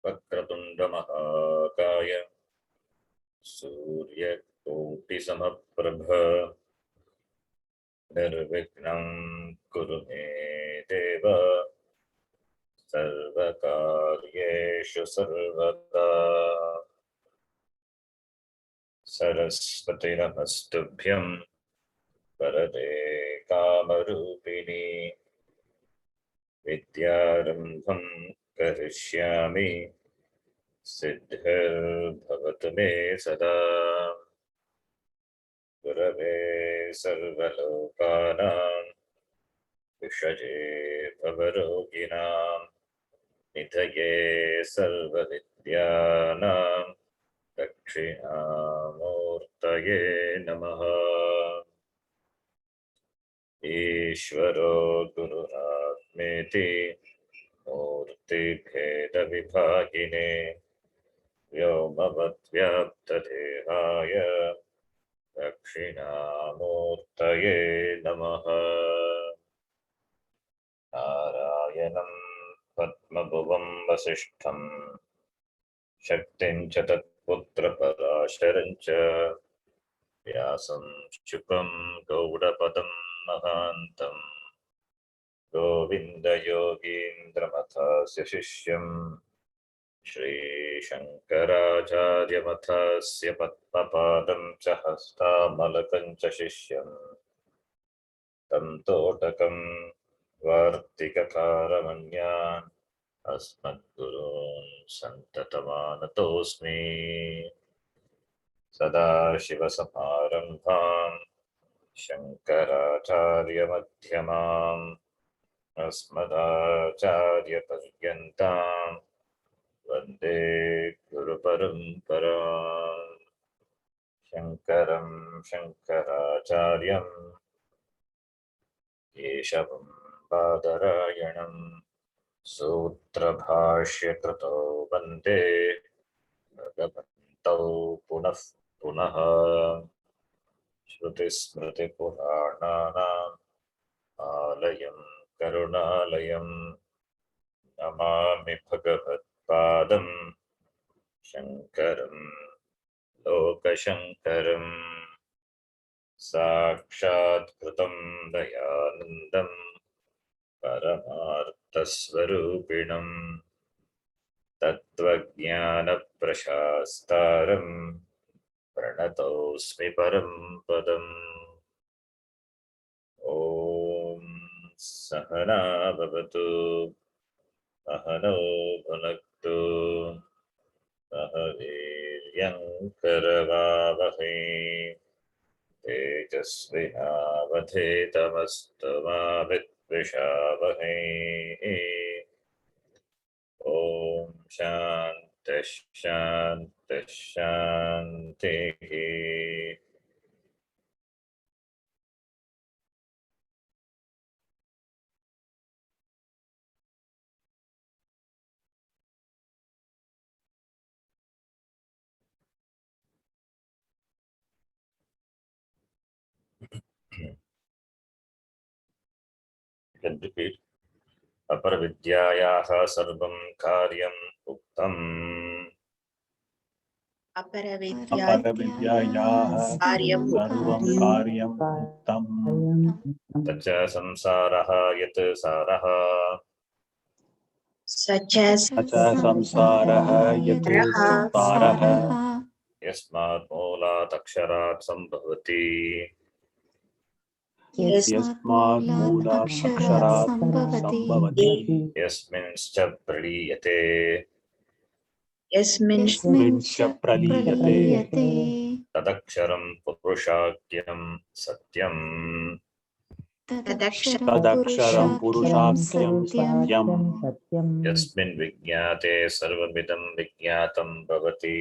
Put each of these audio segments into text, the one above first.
वक्रतुंड महाकाय सूर्यकोटिसमप्रभ निर्विघ्नं कुरु मे देव सर्वकार्येषु सर्वदा। सरस्वती नमस्तुभ्यं वरदे कामरूपिणी विद्यारम्भं करिष्यामि सिद्धिर्भवतु मे सदा। गुरवे सर्वलोकानां विषये भवरोगिणां निधये सर्वविद्यानां दक्षिणामूर्तये नमः। ईश्वरो गुरुरात्मेति मूर्तिभेदविभागिने व्योमवद्व्याप्तदेहाय दक्षिणामूर्तये नमः। नारायणं पद्मभुवं वसिष्ठं शक्तिं च तत्पुत्रपराशरं च व्यासं शुकं गौडपदं महान्तं गोविन्दयोगीन्द्रमथस्य शिष्यं श्रीशङ्कराचार्यमथस्य पद्मपादं च हस्तामलकं च शिष्यं तं तोटकं वार्तिककारमन्यान् अस्मद्गुरून् सन्ततमानतोऽस्मि। सदाशिवसमारम्भां शङ्कराचार्यमध्यमाम् अस्मदाचार्यपर्यन्तां वन्दे गुरुपरम्पराम्। शङ्करं शङ्कराचार्यं केशवं बादरायणं सूत्रभाष्यकृतो वन्दे भगवन्तौ पुनः पुनः। श्रुतिस्मृतिपुराणानाम् आलयं करुणालयं नमामि भगवत्पादं शङ्करं लोकशङ्करम्। साक्षात् कृतं दयानन्दं परमार्थस्वरूपिणं तत्त्वज्ञानप्रशास्तारं प्रणतोऽस्मि परं पदम्। ॐ सहना भवतु सहनौ भुनक्तु सह वीर्यं करवावहै तेजस्विनावधेतमस्तु मा विद्विषावहै। ॐ शान्तिः शान्तिः शान्तिः। Can repeat. अपरविद्यायाः सर्वं कार्यम् उक्तम् अपरविद्यायाः सर्वं कार्यम् उक्तम् तच्च संसारः यत् सारः स च संसारः यत् सारः यस्मात् मूलात् अक्षरात् सम्भवति यस्मात् मूलात् अक्षरात् सम्भवति यस्मिंश्च प्रलीयते यस्मिंश्च प्रलीयते तदक्षरं पुरुषाख्यं सत्यम् तदक्षरं पुरुषाख्यं सत्यम् यस्मिन् विज्ञाते सर्वमिदं विज्ञातं भवति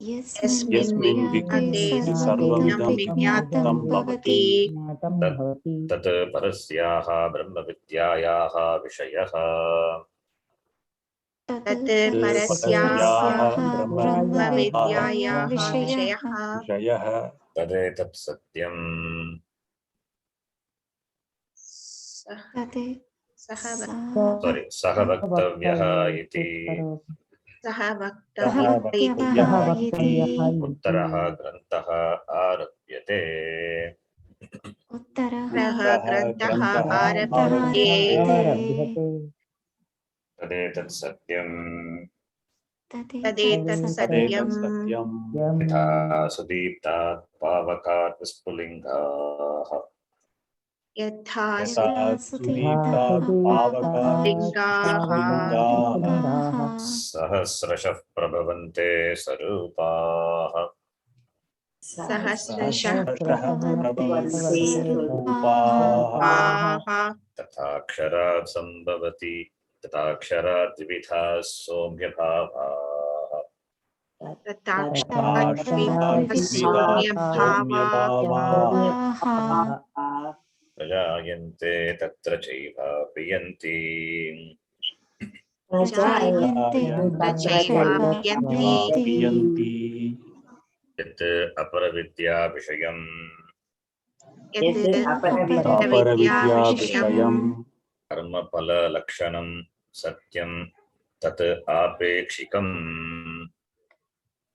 यस्मिन् विज्ञाते सर्वमिदं विज्ञातं भवति तत् परस्याः ब्रह्मविद्यायाः विषयः ब्रह्मविद्यायाः विषयः तदेतत् सत्यम्। तदे sorry, saha vaktavyah iti सः वक्तव्यः इति उत्तरः ग्रन्थः आरभ्यते उत्तरः ग्रन्थः आरभ्यते तदेतत् सत्यम् तदेतत् तदेतत् सत्यम् सत्यम् यथा सुदीप्तात् पावकात् विस्फुलिङ्गाः यथा यथा सुदीप्तात् पावकात् स्फुलिङ्गाः सहस्रशः प्रभवन्ते स्वरूपाः सहस्रशः प्रभवन्ते रूपाः तथाक्षरात् सम्भवति तथाक्षरात् द्विविधाः सौम्यभावाः तथाक्षरात् सौम्यभावाः प्रजायन्ते तत्र चैव प्रियन्ति प्रियन्ति यत् अपरविद्याविषयम् अपरविद्याविषयम् कर्मफललक्षणं सत्यं तत् आपेक्षिकम्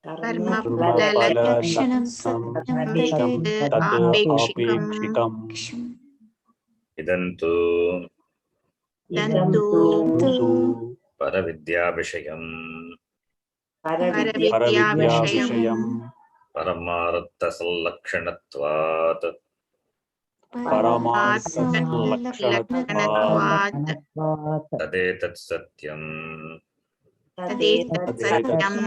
कर्मफललक्षणं सत्यं तत् आपेक्षिकम् इदन्तु तन्तु परविद्याविषयम् परविद्याविषयम् परमार्थसल्लक्षणत्वात् परमार्थलक्षणत्वात् तदेतत् सत्यम् तदेतत् सत्यम्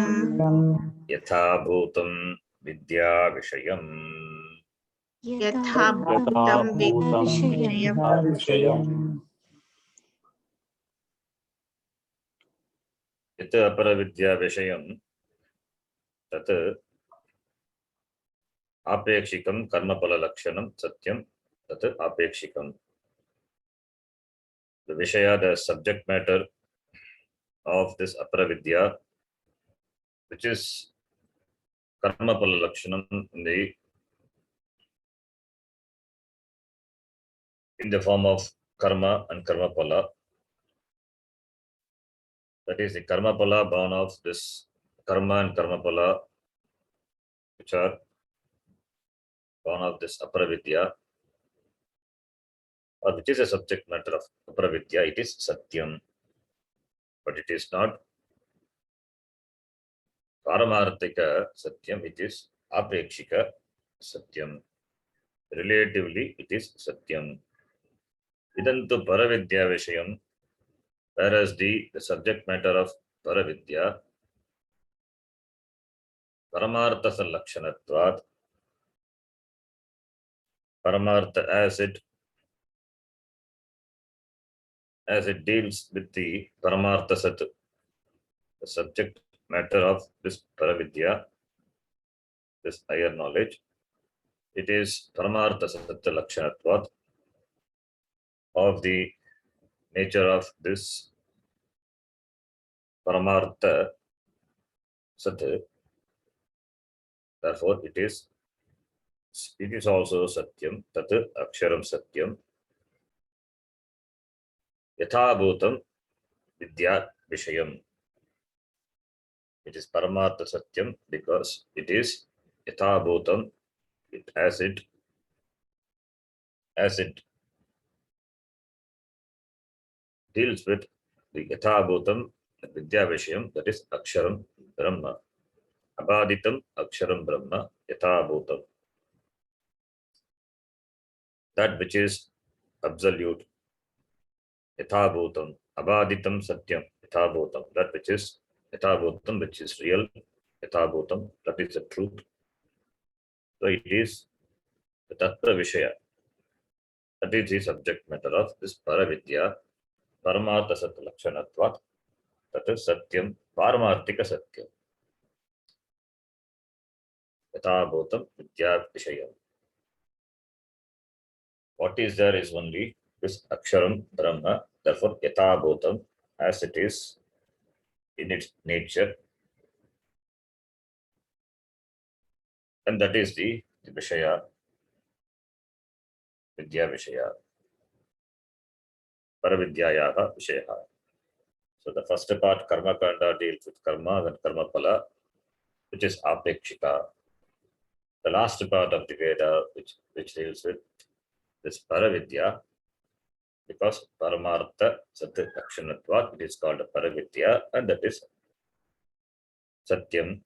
यथा भूतं विद्याविषयम् यथा भूतं विषयम् विषयम् यत् अपरविद्याविषयं तत् आपेक्षिकं कर्मफललक्षणं सत्यं तत् आपेक्षिकम्. The Vishaya, the subject matter of this aparavidya, which is karmapala lakshanam in the form of karma and karmapala. That is the karmapala born of this karma and karmapala, which are born of this aparavidya, or which is a subject matter of aparavidya. It is satyam, but it is not Paramarthika Satyam, it is Apekshika Satyam. Relatively, it is Satyam. Idantu Paravidya Vishayam, whereas the subject matter of Paravidya, Paramartha Sallakshanatvat, Paramartha as it deals with the Paramartha Sat, the subject matter of this Paravidya, this higher knowledge, it is Paramartha Sat Lakshanatvat of the nature of this Paramartha Sat. Therefore, it is also Satyam, Tat Aksharam Satyam. Yatha Bhutam Vidya Vishayam. It is Paramartha Satyam because it is Yatha Bhutam, as it deals with the Yatha Bhutam Vidya Vishayam, that is Aksharam Brahma. Abaditam Aksharam Brahma Yatha Bhutam. That which is absolute. Yatha Bhutam. Abaditam Satyam. Yatha Bhutam. That which is Yatha Bhutam, which is real. Yatha Bhutam. That is the truth. So it is the Tattva Vishaya. That is the subject matter of this Paravidya. Paramartha Sat Lakshanatvat. That is Satyam. Paramarthika Satyam. Yatha Bhutam Vidya Vishayam. What is there is only this Aksharam Brahma. Therefore, Yatha Bhutam, as it is in its nature. And that is the Vishaya, Vidya Vishaya. Paravidyayaha Vishaya. So the first part, Karma Kanda, deals with karma and karma phala, which is apekshika. The last part of the Veda, which deals with this Paravidya, because Paramartha Sat Lakshanatvat, it is called Paravidya, and that is Satyam,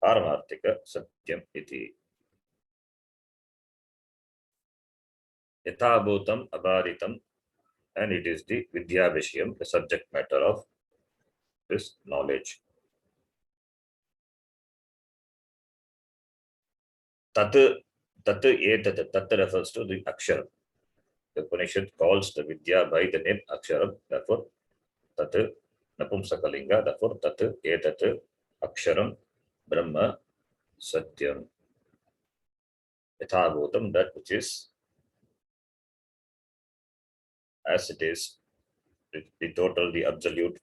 Paramartika Satyam iti. Yatha Bhutam Abharitam, and it is the Vidya Vishayam, the subject matter of this knowledge. Tat etat, tat refers to the Akshara. The Upanishad calls the Vidya by the name Akshara, therefore tat Napumsakalinga, therefore tat etat Aksharam Brahma Satyam. Yatha Bhutam, that which is as it is, the total, the absolute.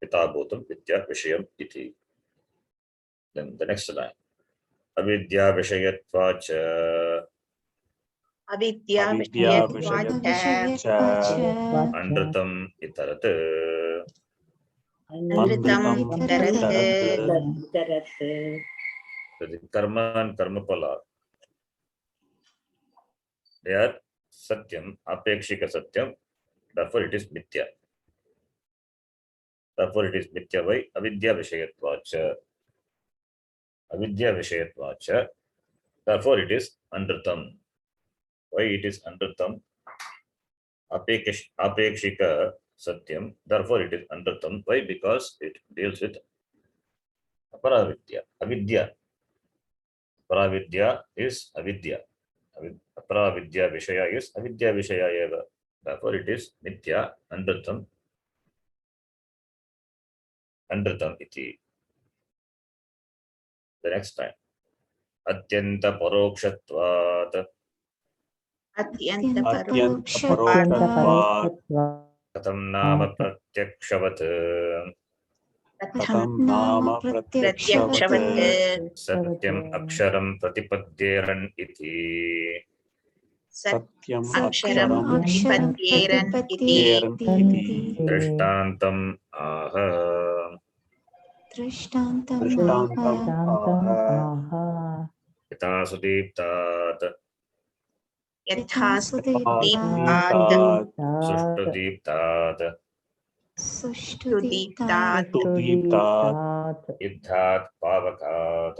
Yatha Bhutam Vidya Vishayam iti. Then the next line. Avidya Vishayatvacha. Avidya Avidya Vishayatvacha Andratam itarat. Anritam Itarat. So the karma and karma phala, they are satyam, apekshika satyam, therefore it is mithya. Therefore it is mithya by avidya vishayatvacha. Avidya vishayatvacha, therefore it is andratam. Why it is andratam? Apekshika satyam, therefore it is andratam. Why? Because it deals with aparavidya, avidya. Paravidya is avidya. Aparavidya vishaya is avidya vishaya eva. Therefore it is nitya, andratam, andratam iti. The next time. Atyanta parokshatvat. Atyanta Atyanta Parokshava Parokshava Katam nama pratyakshavat. Katam Nama Pratyakshavat Pratyakshavat Satyam aksharam pratipatyeran iti. Satyam Aksharam Aksharam Pratipatyeran iti. Yeran iti Drishtantam aha. Drishtantam Aha Yata sudiptat. Yatha Sudiptat Sushtudiptat. Sudiptat Sudiptat Iddhat pavakat.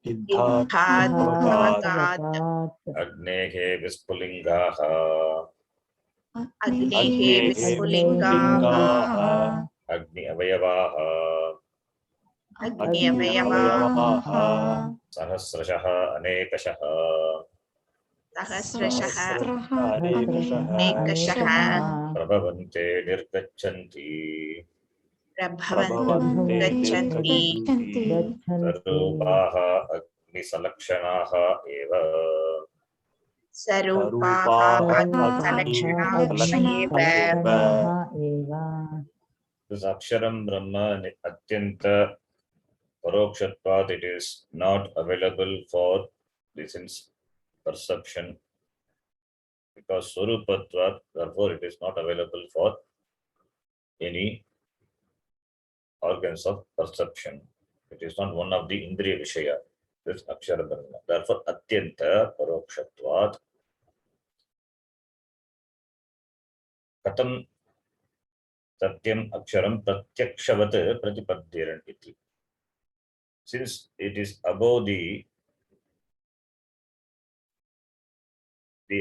Idhat Idhat Bhavakat Bhavakat Agnehe vispulingaha. Agnehe Vispulingaha Agni avayavaha. Agni Avayavaha Sahasrashaha anekashaha. Sahasrashaha Anekashaha Ekashaha Prabhavante nirgachanti. Prabhavanti Gachanti Nirgachanti Sarupaha agni salakshanaha eva. Sarupaha Agni Salakshanaha Salakshanaha This Aksharam Brahma Atyanta Parokshatvat, it is not available for the sense perception, because Surupatvat, therefore it is not available for any organs of perception. It is not one of the Indriya Vishaya, this Akshara Brahma. Therefore, Atyanta Parokshatvat. Katam Satyam Aksharam Pratyakshavat Pratipadyeran iti. Since it is above the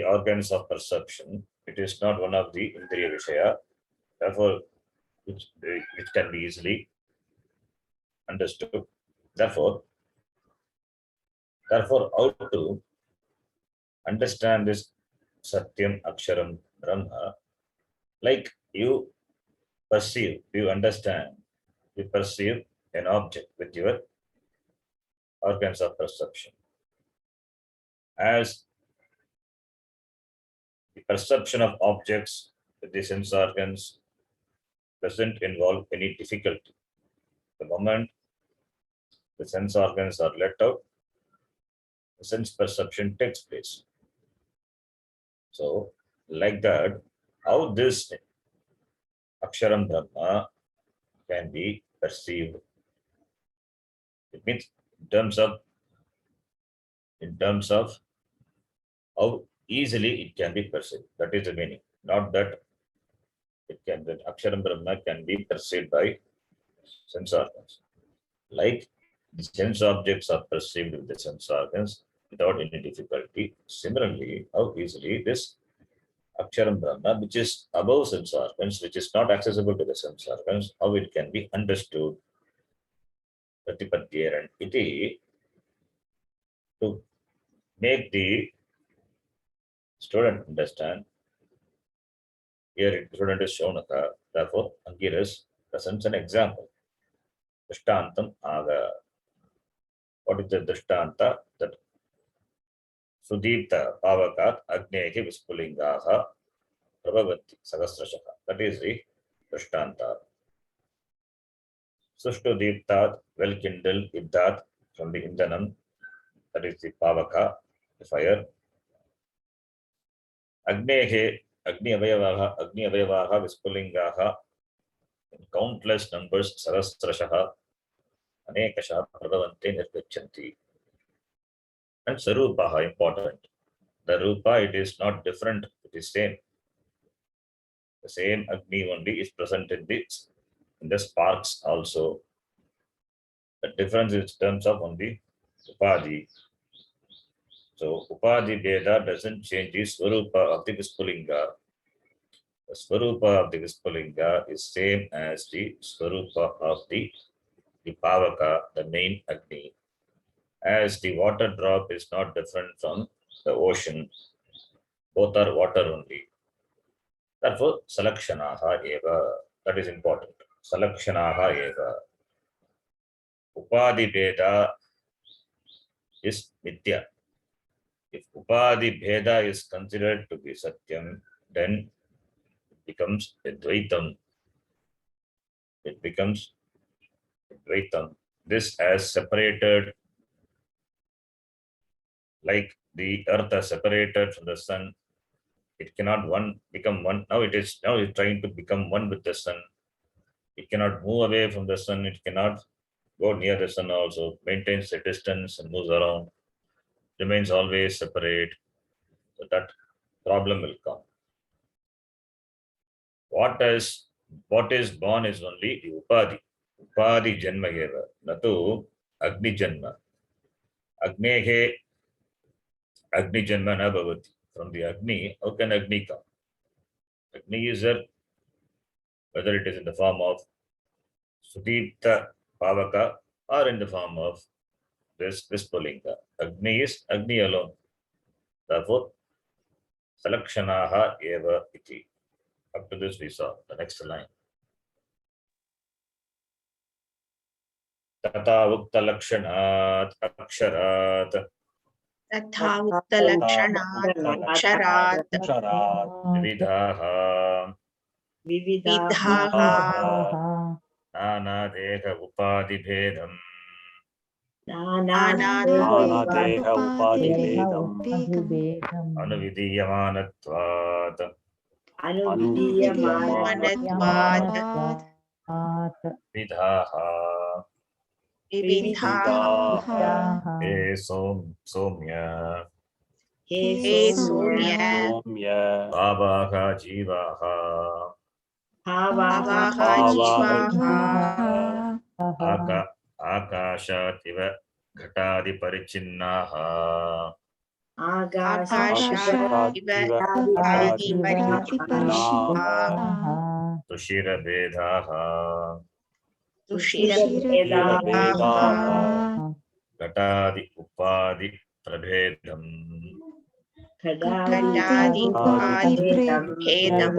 organs of perception, it is not one of the Indriya Vishaya, therefore, which can be easily understood. Therefore, how to understand this Satyam Aksharam Brahma? Like you perceive, you understand, you perceive an object with your organs of perception. As the perception of objects with the sense organs doesn't involve any difficulty. The moment the sense organs are let out, the sense perception takes place. So, like that, how this Aksharam Brahma can be perceived. It means in terms of how easily it can be perceived. That is the meaning. Not that that Aksharam Brahma can be perceived by sense organs. Like the sense objects are perceived with the sense organs without any difficulty. Similarly, how easily this Aksharam Brahma, which is above sense organs, which is not accessible to the sense organs, how it can be understood. Pratipatyeran iti, to make the student understand. Here, student is Shonaka, therefore, Angiras presents an example. Drishtantam aga. What is the Drishtanta? That Sudipta Pavakat Agnehi Vispulingaha Prabhavati Sahasrashaka. That is the Drishtanta. Sushtu Deeptat, well kindled Iddat from the Indhanam, that is the Pavaka, the fire. Agnehe, Agni Avayavaha Vispulingaha, in countless numbers, Sahasrashaha, Anekashaha Prabhavante Nirgachanti. And Sarupaha, important. The Rupa, it is not different, it is same. The same Agni only is present in the sparks also. The difference is in terms of only Upadhi. So Upadhi Veda doesn't change the Swarupa of the Vispulinga. The Swarupa of the Vispulinga is same as the Swarupa of the Pavaka, the main Agni. As the water drop is not different from the ocean, both are water only. Therefore, Salakshanaha eva, that is important. Salakshanaha eva. Upadhi Veda is Mithya. If Upadhi Bheda is considered to be Satyam, then it becomes Advaitam. It becomes Advaitam. This has separated, like the earth has separated from the sun. It cannot become one. Now it's trying to become one with the sun. It cannot move away from the sun. It cannot go near the sun also. Maintains a distance and moves around. Remains always separate. So that problem will come. What is born is only the Upadhi. Upadhi Janma eva. Natu Agni Janma. Agnehe Agni Janma na bhavati. From the Agni, how can Agni come? Agni is there, whether it is in the form of Sudipta Pavaka or in the form of this Vispulinga. Agni is Agni alone. Therefore, Salakshanaha eva iti. Up to this we saw. The next line. Tata Ukta Lakshanat Aksharat तथा उक्तलक्षणात् अक्षरात् Vividhaha विविधाः Nanadeha Upadibhedam नानादेह उपाधिभेदम् Anuvidiyamanatvat अनुविधीयमानत्वात् Vidhaha विविधाः He Somya hey Saumya Saumya Bhavaha Jivaha भावाः जीवाः Akashativa Ghatadi Parichinnaha आकाशात् इव आदिपरिचिन्नाः Tushira Vedhaha तुषिरभेदाः Ghatadi Upadi Prabhedam घटादि उपाधिभेदं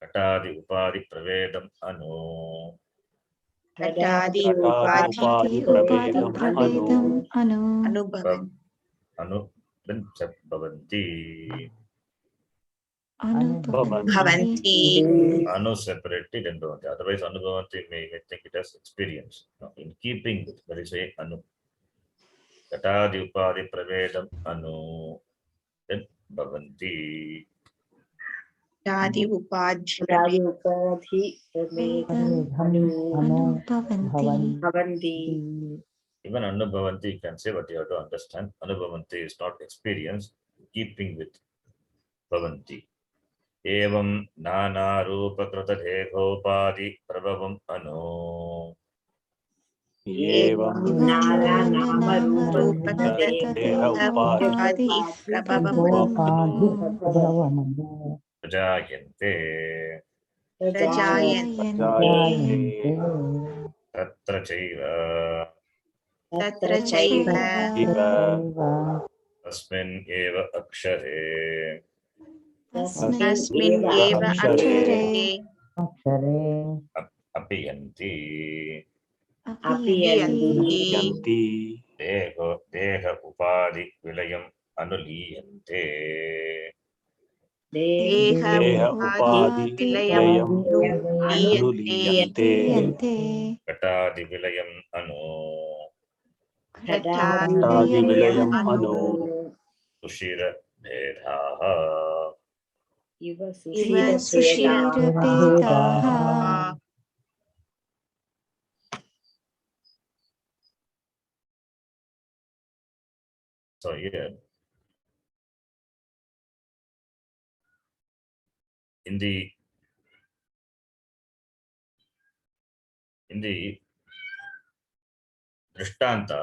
Ghatadi Upadi Prabhedam Anu घटादि उपाधिप्रभेदम् अनुभवन् Anu Bhavanti. भवन्ति Anu separated and don't. Otherwise, Anubhavanti may think it as experience. No, in keeping with, that is why Anu. Katadi Upadi Pravedam Anu. Then Bhavanti. Dadi upadhi bhavanti. Even Anubhavanti you can say, but you have to understand Anubhavanti is not experience keeping with Bhavanti. Evam nana rupa krata dekhopadhi prabhavam anu. Evam Upadhi prabhavam Prajayante Prajayante tatra chaiva Tatra chaiva tasmin eva akshare Tasmin eva akshare apiyanti Apiyanti Yanti deha upadhi vilayam anuliyante. Deha Deha upadhi Upadhi vilayam Anuliyante Katadi vilayam anu Tadi Vilayam Anu sushira bhedaha. Iva sushira So here in the Drishtanta,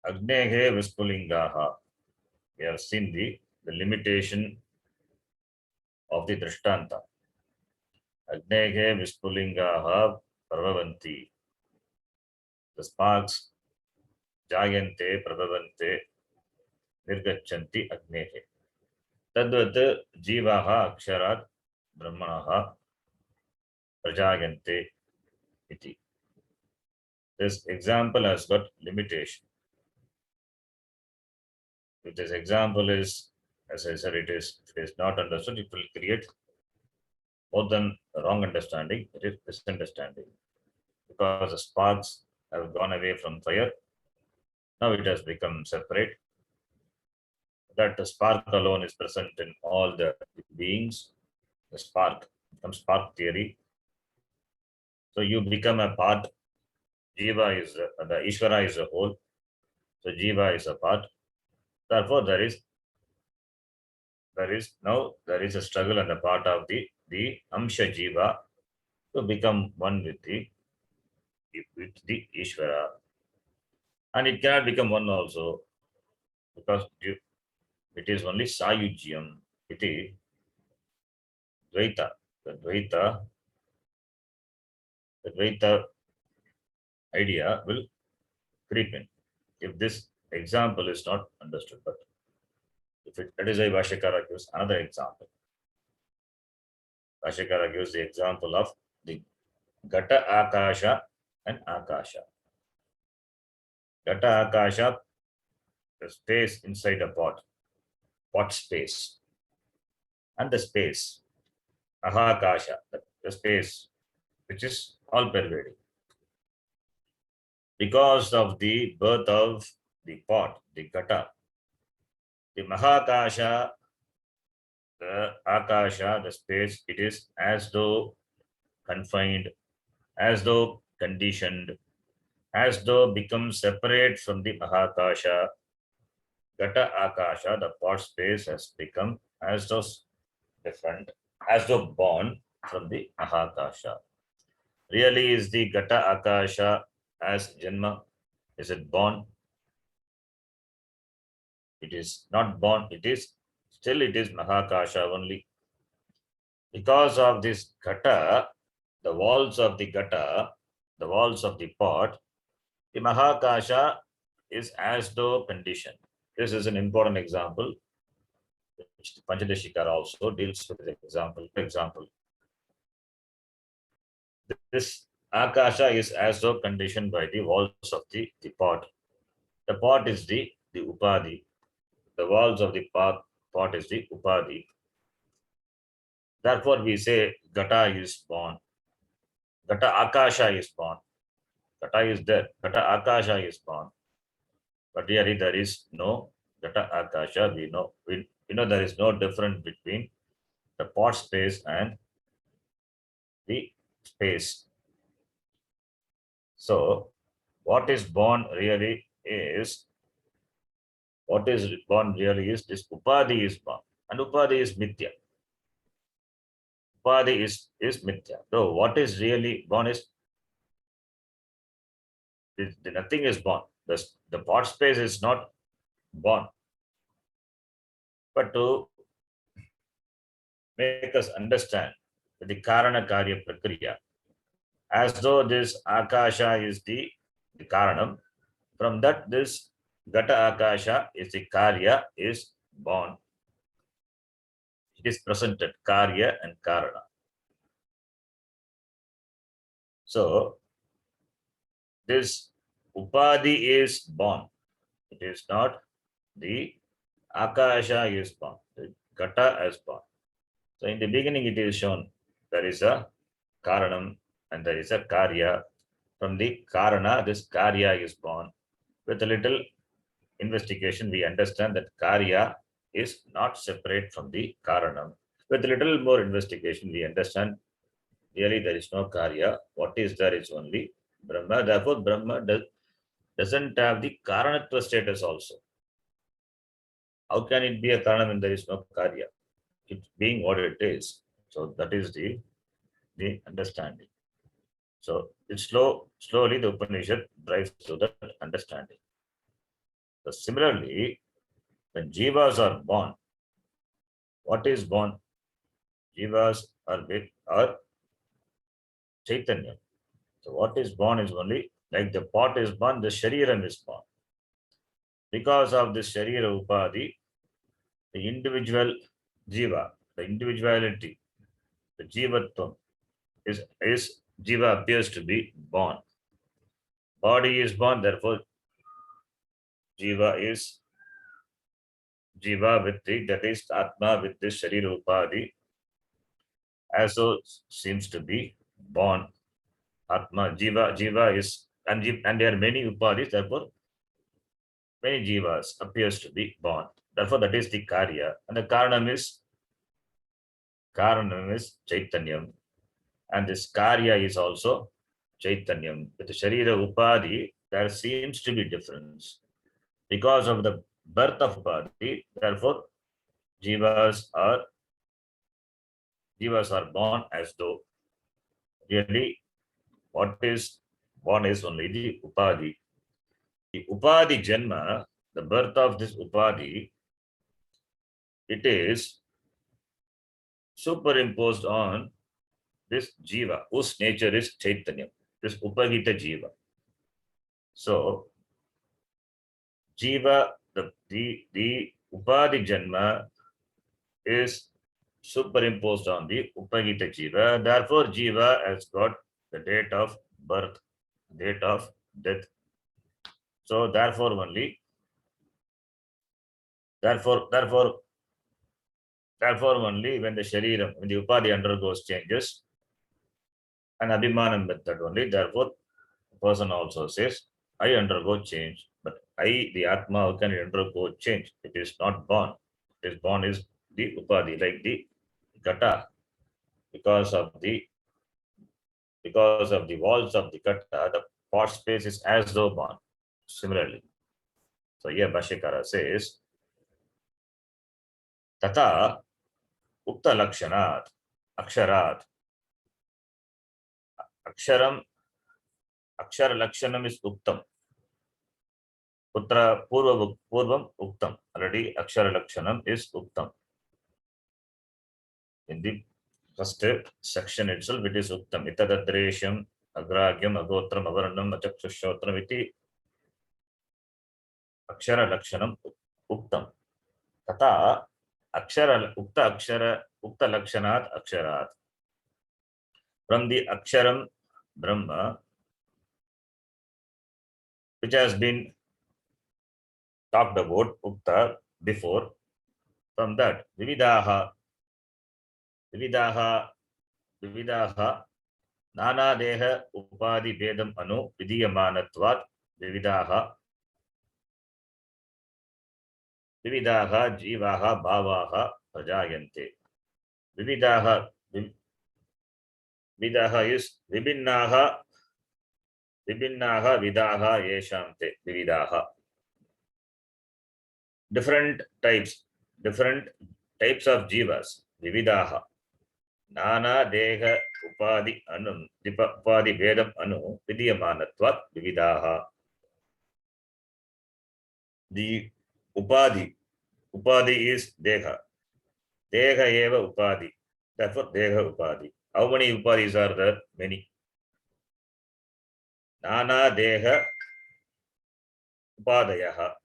Agnehe Vispulingaha, we have seen the limitation of the Drishtanta. Agnehe Vispulingaha Prabhavanti. The sparks Jayante Prabhavante Nirgachanti Agnehe. Tadvat Jivaha Aksharat Brahmanaha Prajayante iti. This example has got limitation. If this example is, as I said, if it is not understood, it will create more than wrong understanding, it is misunderstanding. Because the sparks have gone away from fire, now it has become separate. That the spark alone is present in all the beings. The spark becomes spark theory. So you become a part. Jiva is the Ishvara is a whole. So Jiva is a part. Therefore, there is a struggle on the part of the Amsha Jiva to become one with the Ishvara. And it cannot become one also because it is only Sayujyam. It is Dvaita. The Dvaita idea will creep in if this example is not understood. But that is why Bhashyakara gives another example. Bhashyakara gives the example of the Gata Akasha and Akasha. Gata Akasha, the space inside a pot space, and the space, Ahakasha, the space which is all pervading. Because of the birth of the pot, the Gata, the Mahakasha, the Akasha, the space, it is as though confined, as though conditioned, as though become separate from the Mahakasha. Gata Akasha, the pot space, has become as though different, as though born from the Mahakasha. Really, is the Gata Akasha as Janma? Is it born? It is not born, it is Mahakasha only. Because of this Gata, the walls of the Gata, the walls of the pot, the Mahakasha is as though conditioned. This is an important example, which Panchadeshikara also deals with the example. For example, this Akasha is as though conditioned by the walls of the pot. The pot is the Upadhi. The walls of the pot is the Upadhi. Therefore, we say Gata is born. Gata Akasha is born. Gata is there. Gata Akasha is born. But here there is no Gata Akasha. We know there is no difference between the pot space and the space. So what is born really is this upadhi is born, and upadhi is mithya. Upadhi is mithya. So what is really born is nothing is born. The pot space is not born. But to make us understand the Karana Karya Prakriya, as though this Akasha is the Karanam, from that this Gata Akasha is the Karya is born. It is presented, Karya and Karana. So, this Upadhi is born. It is not the Akasha is born. The Gata is born. So, in the beginning it is shown there is a Karanam and there is a Karya. From the Karana, this Karya is born. With a little investigation, we understand that Karya is not separate from the Karanam. With a little more investigation, we understand really there is no Karya. What is there is only Brahma. Therefore, Brahma doesn't have the Karanatva status also. How can it be a Karanam when there is no Karya? It being what it is. So that is the understanding. So it's slowly the Upanishad drives to that understanding. So similarly, when jivas are born, what is born? Jivas are Chaitanya. So what is born is only like the pot is born, the shariram is born. Because of this sharira upadhi, the individual jiva, the individuality, the jivatvam is jiva appears to be born. Body is born, therefore jiva is jiva with that is atma with this sharira upadhi, also seems to be born. Atma, jiva is, and there are many upadhis, therefore many jivas appears to be born. Therefore, that is the karya, and the karanam is chaitanyam, and this karya is also chaitanyam. With the sharira upadhi, there seems to be difference because of the birth of upadhi. Therefore, jivas are born as though really what is born is only the upadhi. The upadhi janma, the birth of this upadhi, it is superimposed on this jiva, whose nature is chaitanya, this upagita jiva. So, jiva, the upadhi janma is superimposed on the upagita jiva. Therefore, jiva has got the date of birth, date of death. So, therefore only when the shariram, when the upadhi undergoes changes, and abhimanam method only, therefore, the person also says, I undergo change, but I, the Atma, how can undergo change? It is not born. It is born is the upadhi, like the gata, because of the walls of the gata, the pot space is as though born. Similarly, so here Bhashyakara says, Tata ukta lakshanat aksharat. Akshara lakshanam is uktam. Putra purvam uktam. Already akshara lakshanam is uktam. In the first section itself, it is uktam. Itadadresham, agragyam, agotram, avarnam, achakshashotram iti akshara lakshanam uktam. Tata ukta lakshanat aksharat. From the aksharam Brahma, which has been talked about ukta before, from that vividaha nana deha upadhi vedam anu vidiyamanatvat vividaha vividaha jivaha bhavaha prajayante. Vividaha, vividaha is vibhinnaha vidaha yeshante vividaha. Different types of jivas. Vividaha. Nana deha upadi anu upadi vedam anu vidyamanatvat vividaha. The upadi is deha. Deha eva upadi. Therefore, deha upadi. How many upadis are there? Many. Nana deha upadayaha.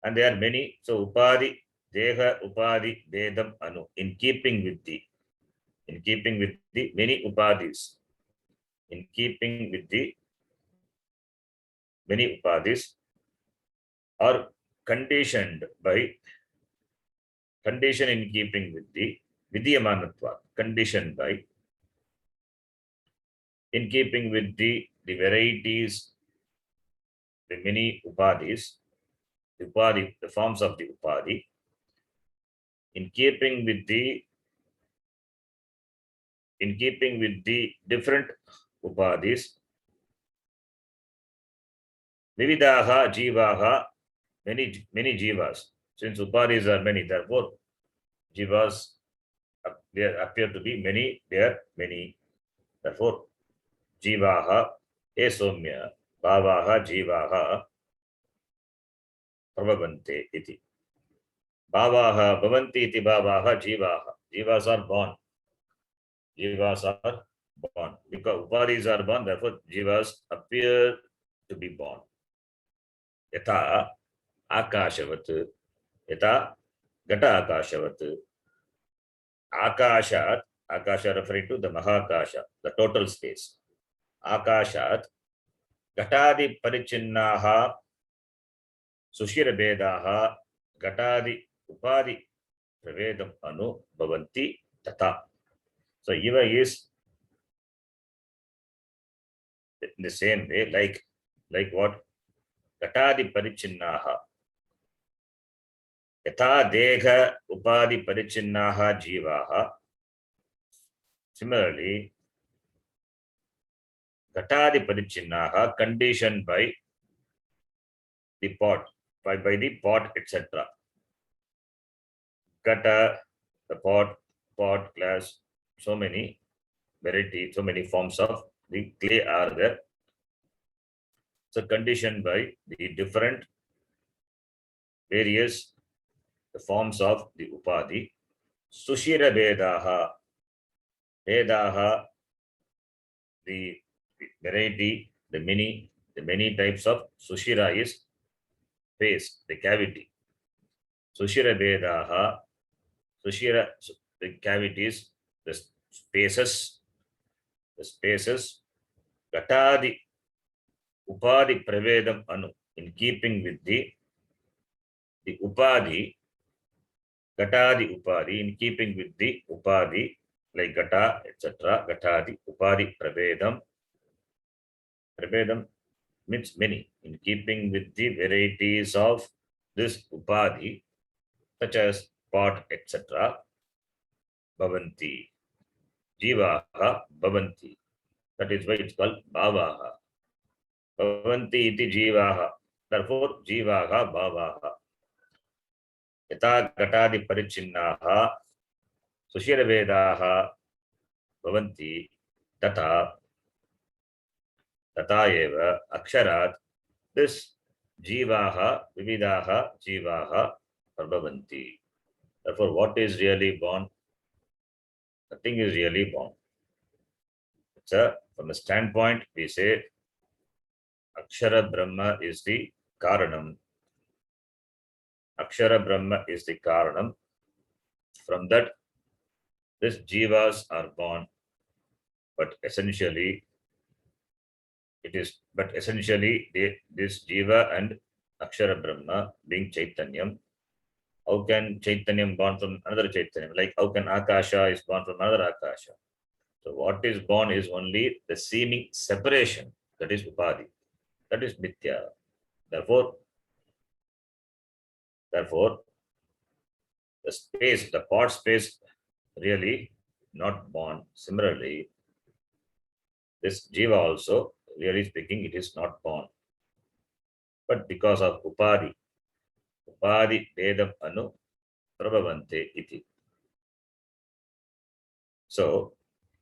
And there are many. So upadi, deha upadi vedam anu. In keeping with the many upadis. In keeping with the many upadis are conditioned in keeping with the vidyamanatva, conditioned by in keeping with the varieties, the many upadis, the forms of the upadi, in keeping with the different upadis, vividaha jivaha, many jivas. Since upadis are many, therefore jivas appear to be many. They are many. Therefore, jivaha e somya bhavaha jivaha prabhavante iti. Bhavaha bhavanti iti bhavaha jivaha. Jivas are born. Because upadis are born, therefore jivas appear to be born. Yatha akashavat. Yatha gata akashavat. Akashat, akasha referring to the mahakasha, the total space. Akashat gatadi parichinnaha sushira bedaha gatadi upadi pravedam anu bhavanti tata. So Iva is in the same way, like what? Gatadi parichinnaha. Yatha deha upadi parichinnaha jivaha. Similarly, Gatadi parichinnaha, conditioned by the pot, by the pot, etc. Gata, the pot, glass, so many varieties, so many forms of the clay are there. So conditioned by the different various forms of the upadi. Sushira vedaha, the variety, the many types of sushira is space, the cavity. Sushira vedaha, sushira, the cavities, the spaces, gatadi upadi pravedam anu, in keeping with the upadi, gatadi upadi, in keeping with the upadi, like gata, etc. Gatadi upadi pravedam. Pravedam means many, in keeping with the varieties of this upadi, such as pot, etc. Bhavanti. Jivaha bhavanti. That is why it's called bhavaha. Bhavanti iti jivaha. Therefore, jivaha bhavaha. Yatha gatadi parichinnaha sushira vedaha bhavanti tata eva aksharat. This jivaha, vividaha jivaha prabhavanti. Therefore, what is really born? Nothing is really born. From a standpoint, we say Akshara Brahma is the Karanam. Akshara Brahma is the Karanam. From that, these jivas are born, but essentially, this jiva and Akshara Brahma being Chaitanyam. How can Chaitanyam born from another Chaitanyam? Like how can Akasha is born from another Akasha? So what is born is only the seeming separation, that is Upadi. That is Mithya. Therefore, Therefore, the space, the part space, really not born. Similarly, this jiva also, really speaking, it is not born. But because of upadi vedam anu prabhavante iti. So,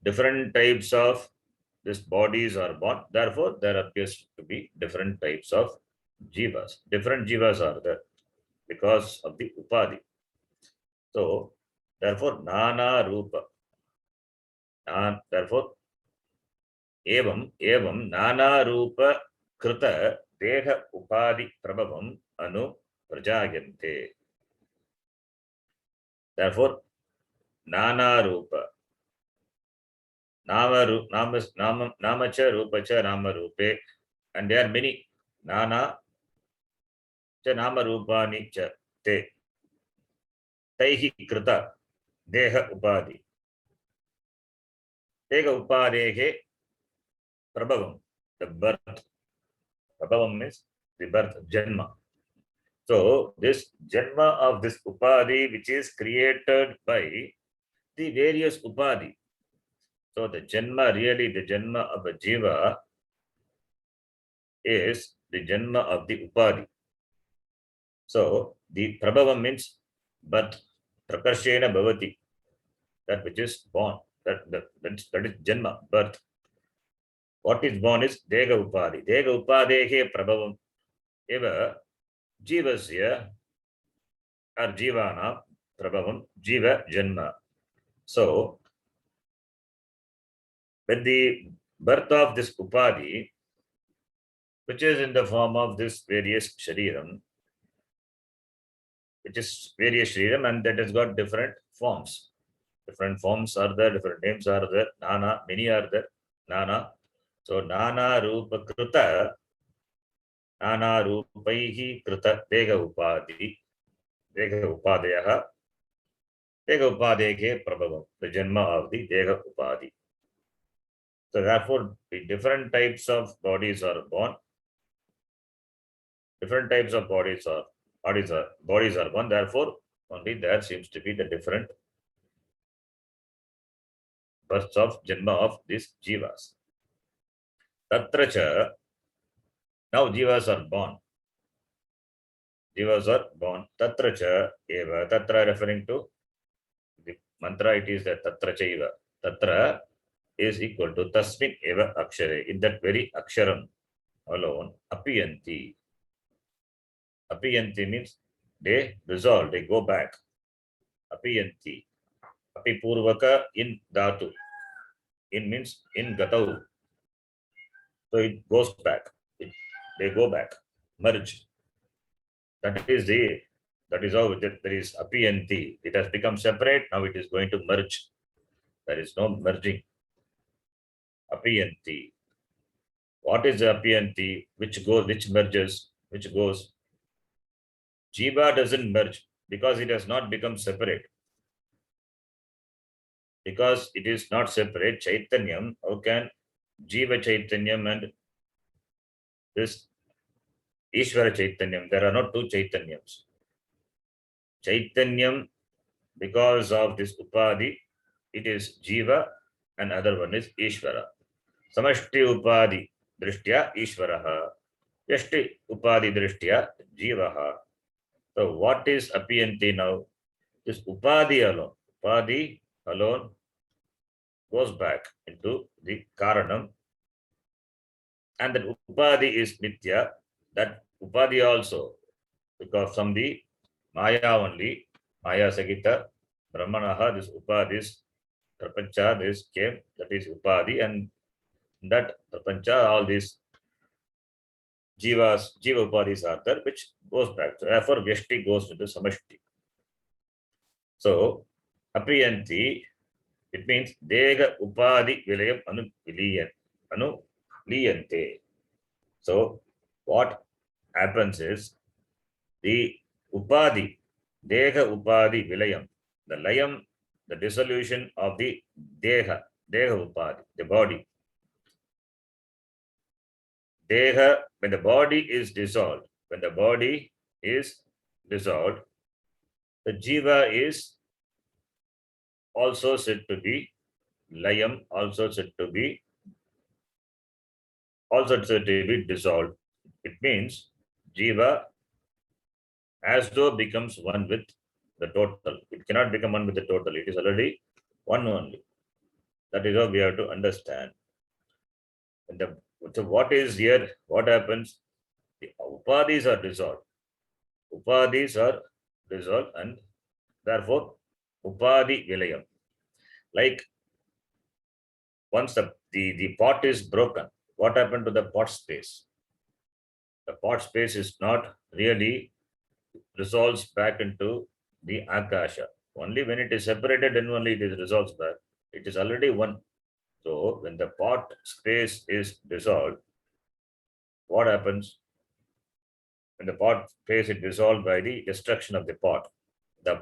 different types of these bodies are born. Therefore, there appears to be different types of jivas. Different jivas are there because of the upadi. So, therefore, nana rupa. Therefore, evam nana rupa krita deha upadi prabhavam anu prajayante. Therefore, nana rupa. Namacha rupacha nama rupe. And there are many nana cha nama rupani cha te. Taihi krita deha upadi. Deha upadehe prabhavam, the birth. Prabhavam means the birth, janma. So this janma of this upadi, which is created by the various upadi. So the janma, really the janma of a jiva is the janma of the upadi. So the prabhavam means birth, prakarshena bhavati, that which is born, that is janma, birth. What is born is dega upadi. Dega upadehe prabhavam eva jivasya or jivana prabhavam jiva janma. So when the birth of this upadi, which is in the form of this various shariram, and that has got different forms. Different forms are there, different names are there, nana, many are there, nana. So nana rupa krita, nana rupaihi krita dega upadi, dega upadeyaha, dega upadeke prabhavam, the janma of the dega upadi. So therefore, the different types of bodies are born. Different types of bodies are born. Therefore, only there seems to be the different births of janma of these jivas. Tatracha, now jivas are born. Jivas are born. Tatracha eva. Tatra referring to the mantra, it is that tatracha eva. Tatra is equal to tasmin eva akshare. In that very aksharam alone, apiyanti. Apiyanti means they resolve, they go back. Apiyanti. Api purvaka in dhatu. In means in gatau. So it goes back. They go back, merge. That is how there is apiyanti. It has become separate. Now it is going to merge. There is no merging. Apiyanti. What is apiyanti? Which merges? Which goes? Jiva doesn't merge because it has not become separate. Because it is not separate, Chaitanyam, how can Jiva Chaitanyam and this Ishvara Chaitanyam, there are not two Chaitanyams. Chaitanyam, because of this Upadi, it is Jiva and other one is Ishvara. Samashti Upadi Drishtya Ishvaraha. Yashti Upadi Drishtya Jivaha. So what is Apiyanti now? This Upadi alone goes back into the Karanam, and that Upadi is Nitya. That Upadi also, because from the Maya only, Maya Sagita, Brahmanaha, this Upadis, Prapancha, this came, that is Upadi, and that Prapancha, all these Jiva Upadis are there, which goes back. So therefore, Vyashti goes into Samashti. So, Apriyanti, it means Dega Upadi Vilayam Anu Liyante. So, what happens is the Upadi, Dega Upadi Vilayam, the Layam, the dissolution of the Deha Upadi, the body. Deha, when the body is dissolved, when the body is dissolved, the jiva is also said to be layam, also said to be dissolved. It means jiva as though becomes one with the total. It cannot become one with the total. It is already one only. That is how we have to understand. And so what is here? What happens? The upadhis are dissolved. Upadhis are dissolved, and therefore upadhi vilayam. Like once the pot is broken, what happened to the pot space? The pot space is not really resolves back into the akasha. Only when it is separated, then only it is resolves back. It is already one. So when the pot space is dissolved, what happens? When the pot space is dissolved by the destruction of the pot. When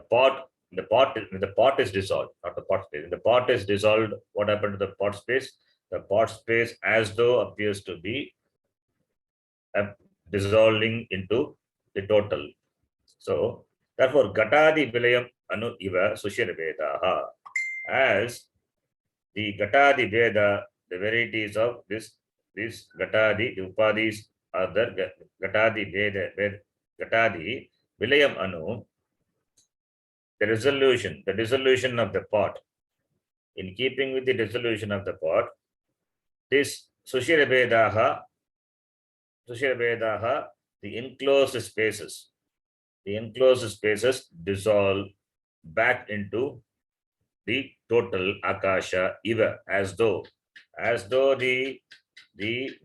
the pot is dissolved, not the pot space. When the pot is dissolved, what happened to the pot space? The pot space as though appears to be dissolving into the total. So therefore Gatadi Vilayam Anu Iva Sushira Vedaha. As the Gatadi Veda, the varieties of this Gatadi, the Upadhis are the Gatadi Veda, Gatadi Vilayam Anu, the dissolution of the pot. In keeping with the dissolution of the pot, this Sushira Vedaha, the enclosed spaces dissolve back into the total akasha iva, as though the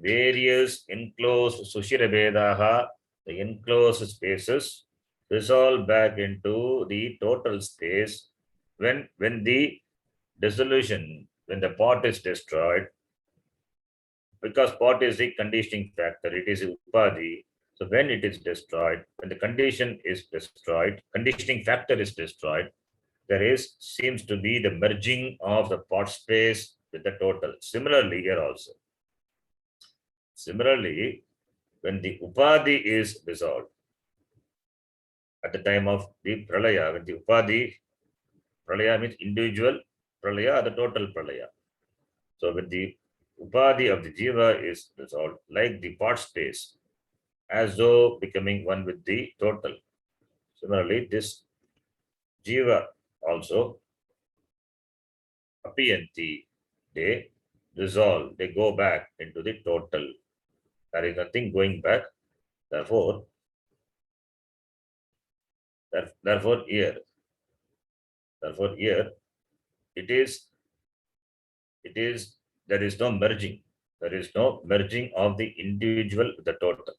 various enclosed Sushira Vedaha, the enclosed spaces dissolve back into the total space when the dissolution, when the pot is destroyed, because pot is the conditioning factor, it is upadhi. So when it is destroyed, when the condition is destroyed, conditioning factor is destroyed, there seems to be the merging of the pot space with the total. Similarly, here also. Similarly, when the upadhi is dissolved, at the time of the pralaya, when the upadhi, pralaya means individual pralaya or the total pralaya. So when the upadhi of the jiva is dissolved, like the pot space, as though becoming one with the total. Similarly, this jiva also apiyanti, they dissolve, they go back into the total. There is nothing going back. Therefore here it is there is no merging. There is no merging of the individual with the total.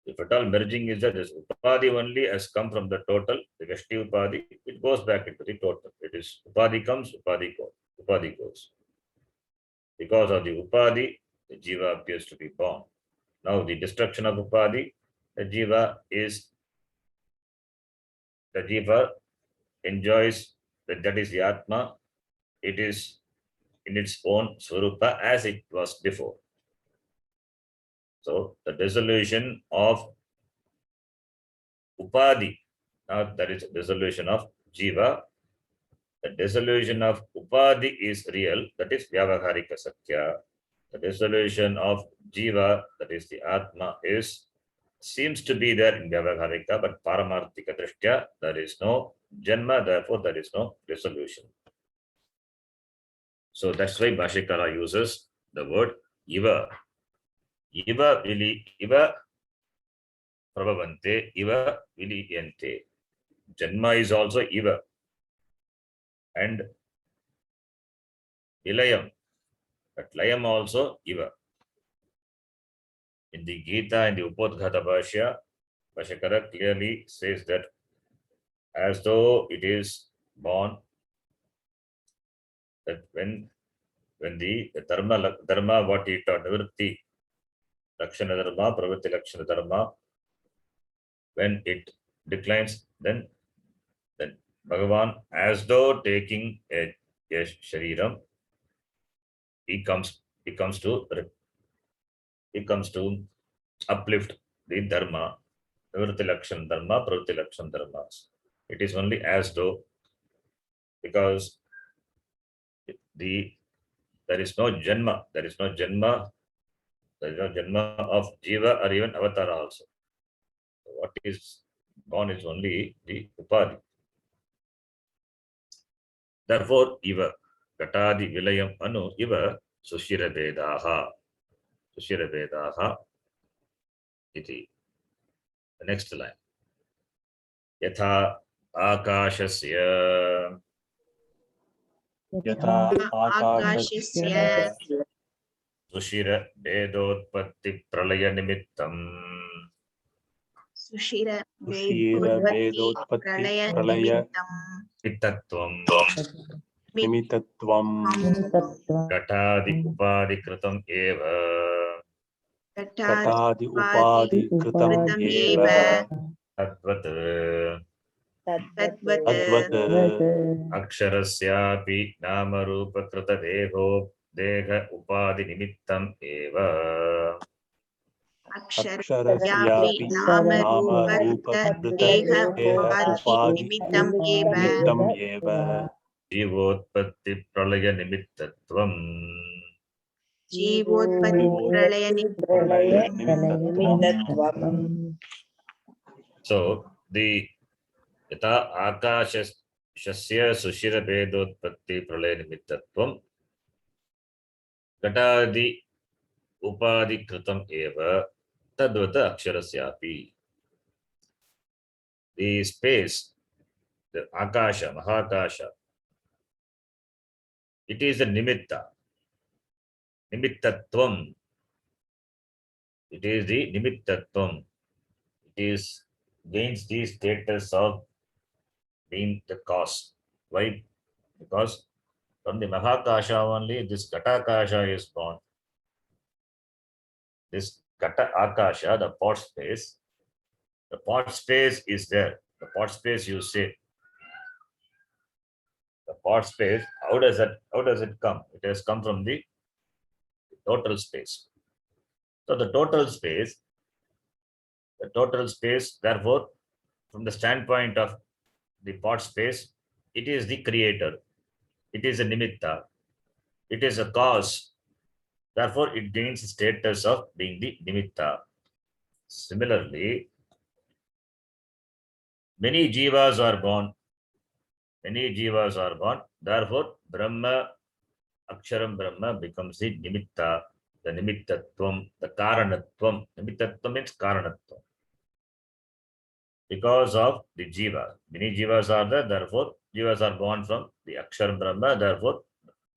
If at all merging is that, this upadhi only has come from the total, the Veshti upadhi, it goes back into the total. It is upadhi comes, upadhi goes. Because of the upadhi, the jiva appears to be born. Now the destruction of upadhi, the jiva enjoys, that is the atma, it is in its own swarupa as it was before. So the dissolution of upadhi, now that is dissolution of jiva. The dissolution of upadhi is real, that is vyavaharika satya. The dissolution of jiva, that is the atma, seems to be there in vyavaharika, but paramarthika drishtya, there is no janma, therefore there is no dissolution. So that's why Bhashyakara uses the word iva. Iva prabhavante, iva viliyante. Janma is also iva. And ilayam, but layam also iva. In the Gita, in the Upodghata Bhashya, Bhashyakara clearly says that as though it is born, that when the dharma what he taught, nivritti, lakshana dharma, pravritti lakshana dharma, when it declines, then Bhagavan, as though taking a shariram, he comes to uplift the dharma, Nivritti Lakshana Dharma, Pravritti Lakshana Dharmas. It is only as though, because there is no Janma, there is no Janma of Jiva or even Avatara also. What is gone is only the Upadhi. Therefore, Iva Gatadi Vilayam Anu Iva Sushira Vedaha. Sushira Vedaha iti. The next line. Yatha Akashasya यथा आकाशस्य आकाशस्य Sushira Vedotpatti Pralaya Nimittam सुषिर क्षीरभेदोत्पत्ति प्रलय प्रलय Pittattvam निमित्तत्वं Gatadi Upadikritam Eva घटादि उपाधिकृतम् एव Tadvat तद्वत् तद्वत् Aksharasyapi Namarupakrita Deha Upadi Nimittam Eva अक्षरस्यापि नामरूपकृतदेह उपाधिनिमित्तम् एव निमित्तम् एव Jivotpatti Pralaya Nimittatvam. जीवोत्पत्ति प्रलय निमित्तत्वम् So the Yata Akashasya Sushira Vedotpatti Pralaya Nimittatvam Gatadi Upadi Kritam Eva Tadvata Aksharasyapi. The space, the Akasha, Mahakasha, it is the Nimitta. Nimittatvam. It is the Nimittatvam. It is gains the status of being the cause. Why? Because from the Mahakasha only this Gatakasha is born. This Gata Akasha, the pot space is there. The pot space you say. The pot space, how does it come? It has come from the total space. So the total space, therefore, from the standpoint of the pot space, it is the creator. It is a nimitta. It is a cause. Therefore, it gains the status of being the nimitta. Similarly, many jivas are born. Therefore, Brahma, Aksharam Brahma becomes the nimitta, the nimittatvam, the karanatvam. Nimittatvam means karanatvam. Because of the jiva. Many jivas are there, therefore, jivas are born from the Aksharam Brahma. Therefore,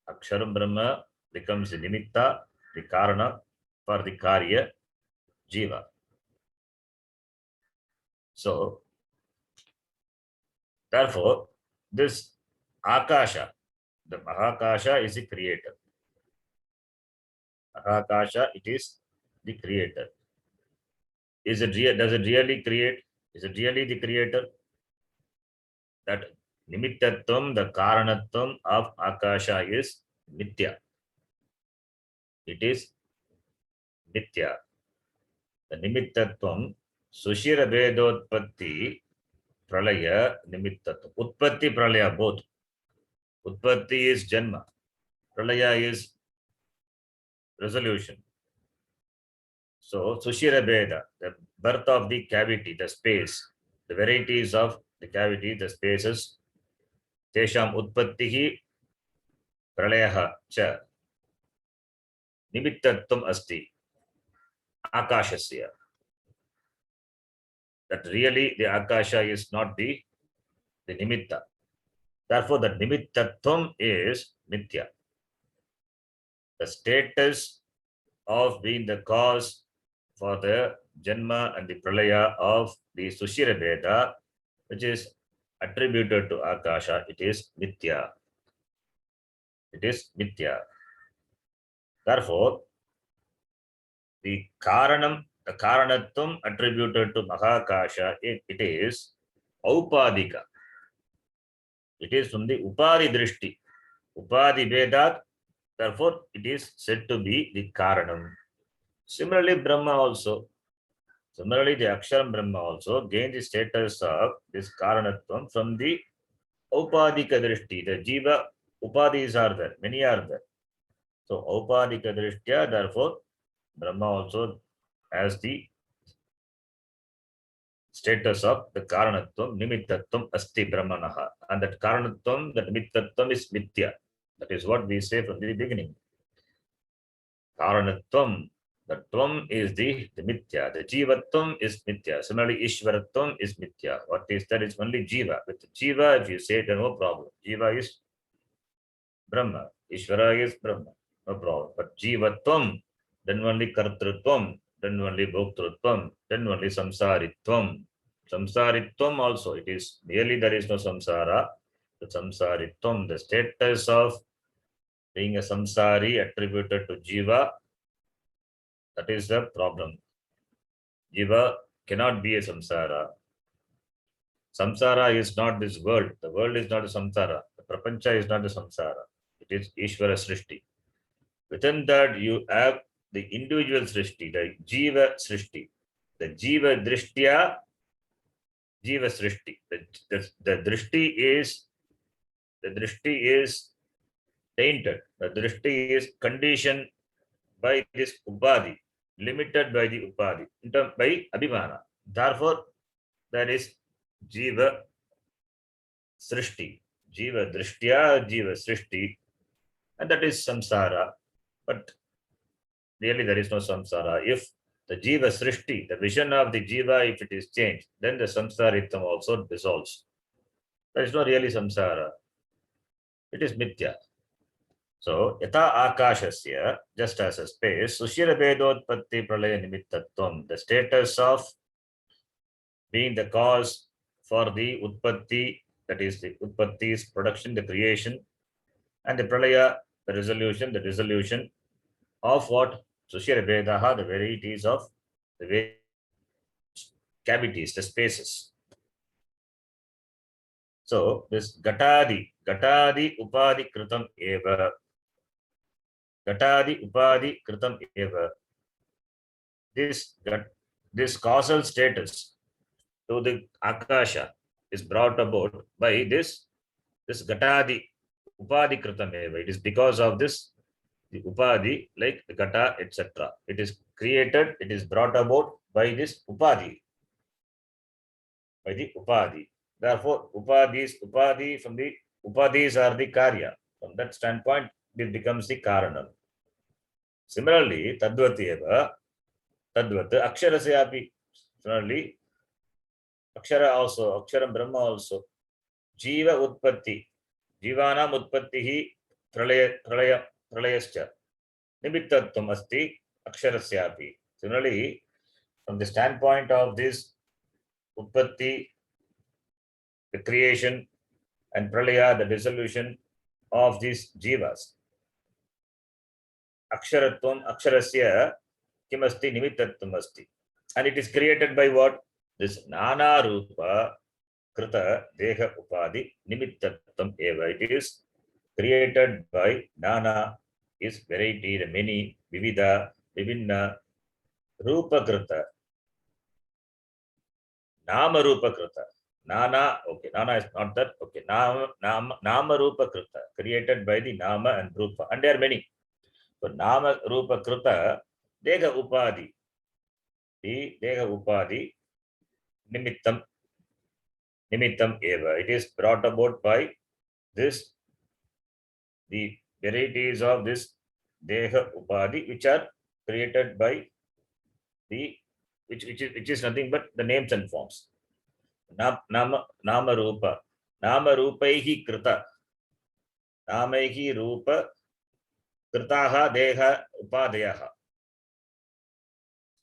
Aksharam Brahma becomes the nimitta, the karana for the karya jiva. So, therefore, this Akasha, the Mahakasha is the creator. Mahakasha, it is the creator. Does it really create? Is it really the creator? That nimittatvam, the karanatvam of Akasha is Mithya. It is Mithya. The nimittatvam, Sushira Vedotpatti, Pralaya, Nimittatvam. Utpatti, Pralaya, both. Utpatti is Janma. Pralaya is resolution. So, Sushira Veda, the birth of the cavity, the space, the varieties of the cavity, the spaces, Tesham Utpattihi Pralayaha Cha Nimittatvam Asti Akashasya. That really the Akasha is not the Nimitta. Therefore, the Nimittatvam is Mithya. The status of being the cause for the Janma and the Pralaya of the Sushira Veda, which is attributed to Akasha, it is Mithya. It is Mithya. Therefore, the Karanatvam attributed to Mahakasha, it is Aupadika. It is from the Upadi Drishti. Upadi Vedat, therefore, it is said to be the Karanam. Similarly, Brahma also. Similarly, the Aksharam Brahma also gains the status of this Karanatvam from the Upadika Drishti. The Jiva Upadis are there, many are there. So Upadika Drishtya, therefore, Brahma also has the status of the Karanatvam, Nimittatvam, Asti Brahmanaha. And that Karanatvam, that Nimittatvam is Mithya. That is what we say from the beginning. Karanatvam, the Tvam is the Mithya. The Jivatvam is Mithya. Similarly, Ishvaratvam is Mithya. What is that? It's only Jiva. With Jiva, if you say it, then no problem. Jiva is Brahma. Ishvara is Brahma. No problem. But Jivatvam, then only Kartrutvam, then only Bhoktrutvam, then only Samsaritvam. Samsaritvam also, it is really there is no samsara. The Samsaritvam, the status of being a samsari attributed to Jiva, that is the problem. Jiva cannot be a samsara. Samsara is not this world. The world is not a samsara. The prapancha is not a samsara. It is Ishvara Srishti. Within that, you have the individual Srishti, the Jiva Srishti. The Jiva Drishtya, Jiva Srishti. The Drishti is tainted. The Drishti is conditioned by this Upadhi, limited by the Upadhi, by Abhimana. Therefore, there is Jiva Srishti, Jiva Drishtya, Jiva Srishti, and that is samsara. But really, there is no samsara. If the Jiva Srishti, the vision of the Jiva, if it is changed, then the samsaritam also dissolves. There is no really samsara. It is mithya. So, yatha akashasya, just as a space, sushira vedotpatti pralaya nimittatvam, the status of being the cause for the utpatti, that is the utpatti's production, the creation, and the pralaya, the dissolution of what? Sushira Vedaha, the varieties of the cavities, the spaces. So this Gatadi Upadi Kritam Eva. Gatadi Upadi Kritam Eva. This causal status to the Akasha is brought about by this Gatadi Upadi Kritam Eva. It is because of this the Upadhi, like the Gata, etc. It is created, it is brought about by this Upadhi. By the Upadhi. Therefore, Upadhi from the Upadhis are the Karya. From that standpoint, it becomes the Karanam. Similarly, Tadvati Eva, Tadvat, Aksharasyapi. Similarly, Akshara also, Aksharam Brahma also. Jiva Utpatti. Jivanam Utpattihi Pralayascha. Nimittatvam asti Aksharasyapi. Similarly, from the standpoint of this Utpatti, the creation, and Pralaya, the dissolution of these Jivas. Aksharatvam, Aksharasya, Kimasti, Nimittatvam asti. And it is created by what? This Nana Rupa, Krita, Deha Upadi, Nimittatvam eva. It is created by Nana, is variety, the many, Vividha, Vivinna, Rupa Krita, Nama Rupa Krita. Nana, okay, Nana is not that, okay, Nama Rupa Krita, created by the Nama and Rupa, and there are many. So Nama Rupa Krita, Deha Upadi, the Deha Upadi, Nimittam eva. It is brought about by this, the varieties of this Deha Upadi, which are created by the, which is nothing but the names and forms. Nama Rupa. Nama Rupaihi Krita. Namaihi Rupa Kritaha Deha Upadayaha.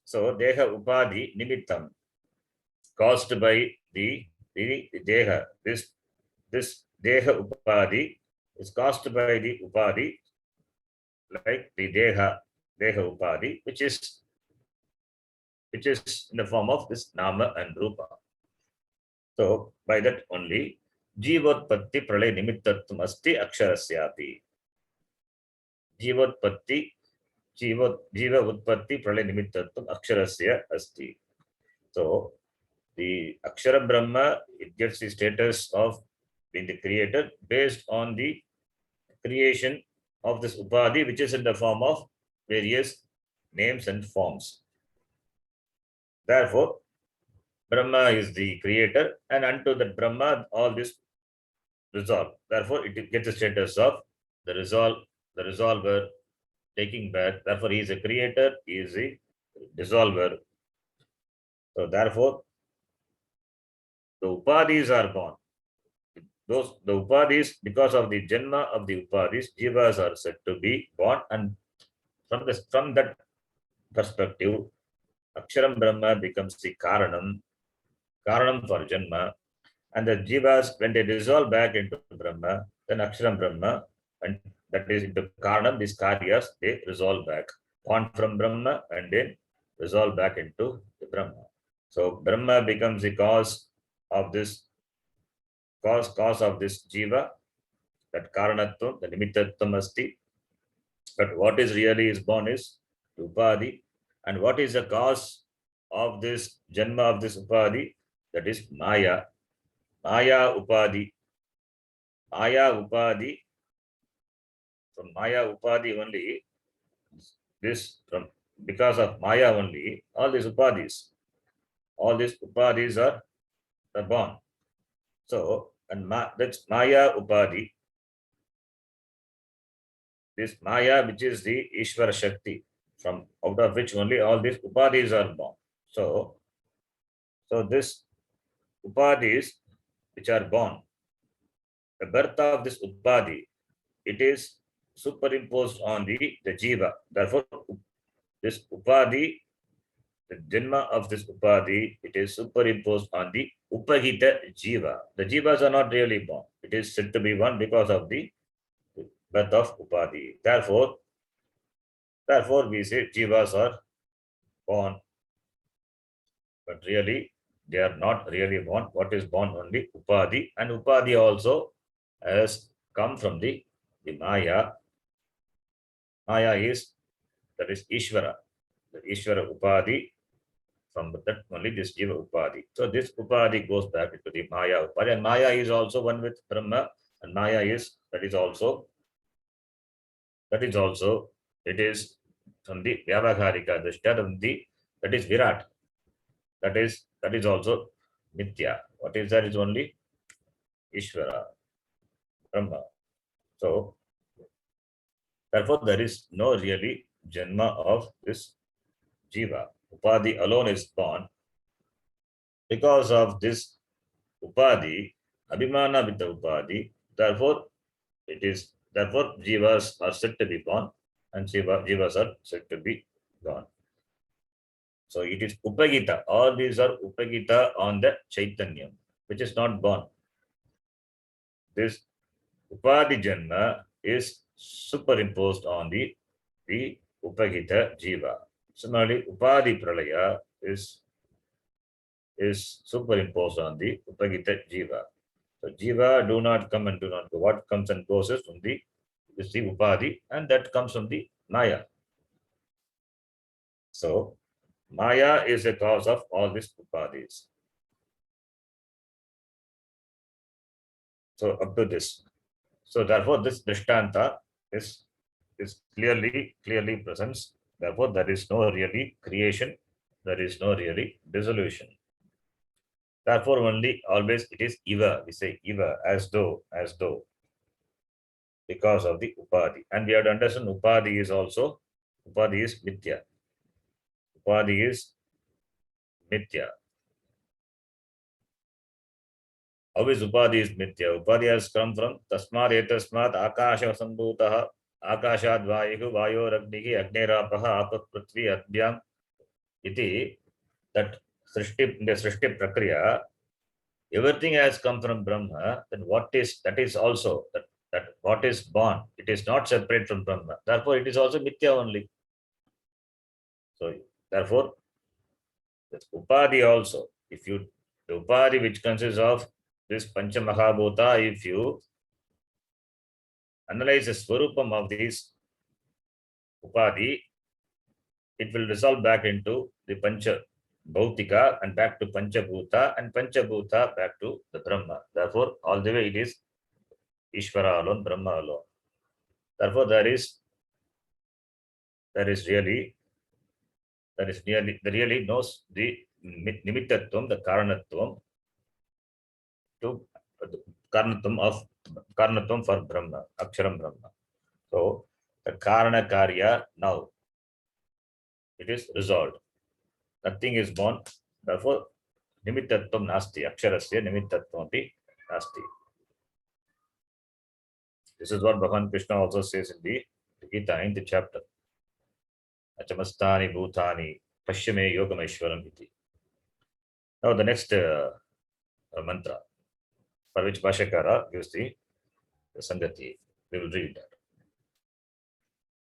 So Deha Upadi Nimittam, caused by the Deha. This Deha Upadi is caused by the Upadi, like the Deha Upadi, which is in the form of this Nama and Rupa. So by that only Jivotpatti Pralay Nimittatvam asti Aksharasyapi. Jivotpatti, Jiva Utpatti Pralay Nimittatvam Aksharasya asti. So the Akshara Brahma, it gets the status of being the creator based on the creation of this Upadhi, which is in the form of various names and forms. Therefore, Brahma is the creator, and unto that Brahma, all this resolve. Therefore, it gets the status of the resolver taking back. Therefore, he is a creator, he is a dissolver. So, therefore, the Upadhis are born. The Upadhis, because of the Janma of the Upadhis, Jivas are said to be born, and from that perspective, Aksharam Brahma becomes the Karanam for Janma, and the Jivas, when they dissolve back into Brahma, then Aksharam Brahma, and that is into Karanam, these Karyas, they resolve back, born from Brahma, and then resolve back into the Brahma. So Brahma becomes the cause of this Jiva, that Karanatvam, the Nimittatvam Asti. But what is really is born is Upadhi. And what is the cause of this Janma of this Upadhi? That is Maya. Maya Upadhi. Maya Upadhi. From Maya Upadhi only, because of Maya only, all these Upadhis are born. So, and that's Maya Upadhi. This Maya, which is the Ishvara Shakti, from out of which only all these Upadhis are born. So this Upadhis which are born, the birth of this Upadhi, it is superimposed on the Jiva. Therefore, this Upadhi, the Janma of this Upadhi, it is superimposed on the Upahita Jiva. The Jivas are not really born. It is said to be born because of the birth of Upadhi. Therefore, we say Jivas are born, but really they are not really born. What is born only Upadhi, and Upadhi also has come from the Maya. Maya is, that is Ishvara, the Ishvara Upadhi. From that only this Jiva Upadhi. So this Upadhi goes back into the Maya Upadhi, and Maya is also one with Brahma, and Maya is, it is from the Vyavahārika Drishtya, that is Virat. That is also Nitya. What is that? Is only Ishvara, Brahma. So therefore there is no really Janma of this Jiva. Upadhi alone is born. Because of this Upadhi, Abhimana with the Upadhi, therefore Jivas are said to be born, and Jivas are said to be gone. So it is Upagita. All these are Upagita on the Chaitanyam, which is not born. This Upadhi Janma is superimposed on the Upagita Jiva. Similarly, Upadhi Pralaya is superimposed on the Upagita Jiva. So Jiva do not come and do not go. What comes and goes is from the Upadhi, and that comes from the Maya. So Maya is a cause of all these Upadhis. So up to this. So therefore this Drishtanta is clearly presents. Therefore there is no really creation, there is no really dissolution. Therefore only always it is Iva. We say Iva, as though, because of the Upadhi. And we have to understand Upadhi is Mithya. Upadhi is Mithya. How is Upadhi is Mithya? Upadhi has come from Tasmat Etasmat Akasha Sambhutaha Akashad Vayu Vayo Ragnihi Agnirapaha Apat Prithvi Adhyam Iti. That in the Srishti Prakriya, everything has come from Brahma. Then that is also that what is born, it is not separate from Brahma. Therefore, it is also Mithya only. So therefore, the Upadhi also, the Upadhi which consists of this Pancha Mahabhuta, if you analyze the Swarupam of these Upadhi, it will resolve back into the Pancha Bhautika and back to Panchabhuta, and Panchabhuta back to the Brahma. Therefore, all the way it is Ishvara alone, Brahma alone. Therefore, there is really knows the nimittatvam, the karanatvam to karanatvam for Brahma, Aksharam Brahma. So the Karana Karya now it is resolved. Nothing is born. Therefore, nimittatvam nasti. Aksharasya nimittatvam api nasti. This is what Bhagavan Krishna also says in the Gita in the chapter. Achamastani bhutani pashyame yogameshwaram iti. Now the next mantra for which Bhashakara gives the Sangati. We will read that.